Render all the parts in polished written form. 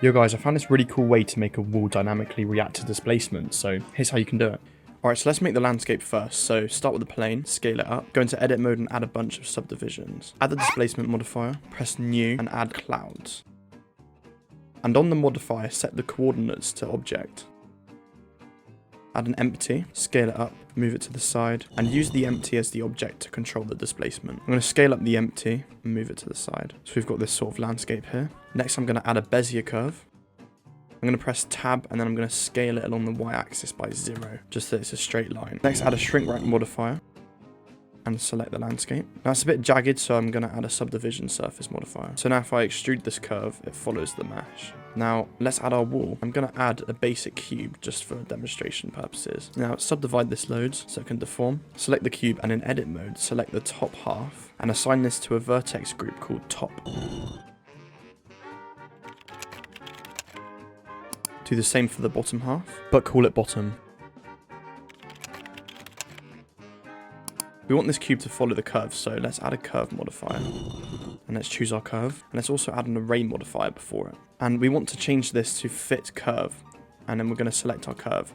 Yo guys, I found this really cool way to make a wall dynamically react to displacement, so here's how you can do it. Alright, so let's make the landscape first. So start with the plane, scale it up, go into edit mode and add a bunch of subdivisions. Add the displacement modifier, press new and add clouds. And on the modifier, set the coordinates to object. Add an empty, scale it up, move it to the side, and use the empty as the object to control the displacement. I'm going to scale up the empty and move it to the side. So we've got this sort of landscape here. Next, I'm going to add a Bezier curve. I'm going to press tab and then I'm going to scale it along the y-axis by 0, just so it's a straight line. Next, add a shrink wrap modifier and select the landscape. Now it's a bit jagged, so I'm going to add a subdivision surface modifier. So now if I extrude this curve, it follows the mesh. Now let's add our wall. I'm going to add a basic cube just for demonstration purposes. Now subdivide this loads so it can deform. Select the cube and in edit mode, select the top half and assign this to a vertex group called top. Do the same for the bottom half, but call it bottom. We want this cube to follow the curve, so let's add a curve modifier. And let's choose our curve. And let's also add an array modifier before it. And we want to change this to fit curve. And then we're going to select our curve.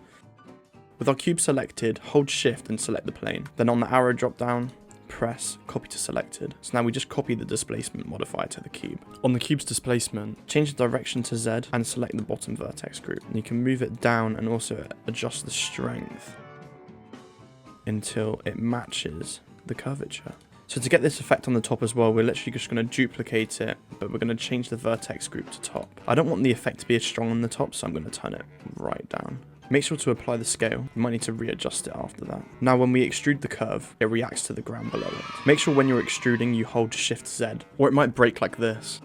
With our cube selected, hold shift and select the plane. Then on the arrow drop down, press copy to selected. So now we just copy the displacement modifier to the cube. On the cube's displacement, change the direction to Z and select the bottom vertex group. And you can move it down and also adjust the strength until it matches the curvature. So to get this effect on the top as well, we're literally just going to duplicate it, but we're going to change the vertex group to top. I don't want the effect to be as strong on the top, so I'm going to turn it right down. Make sure to apply the scale. You might need to readjust it after that. Now when we extrude the curve, it reacts to the ground below it. Make sure when you're extruding you hold Shift Z, or it might break like this.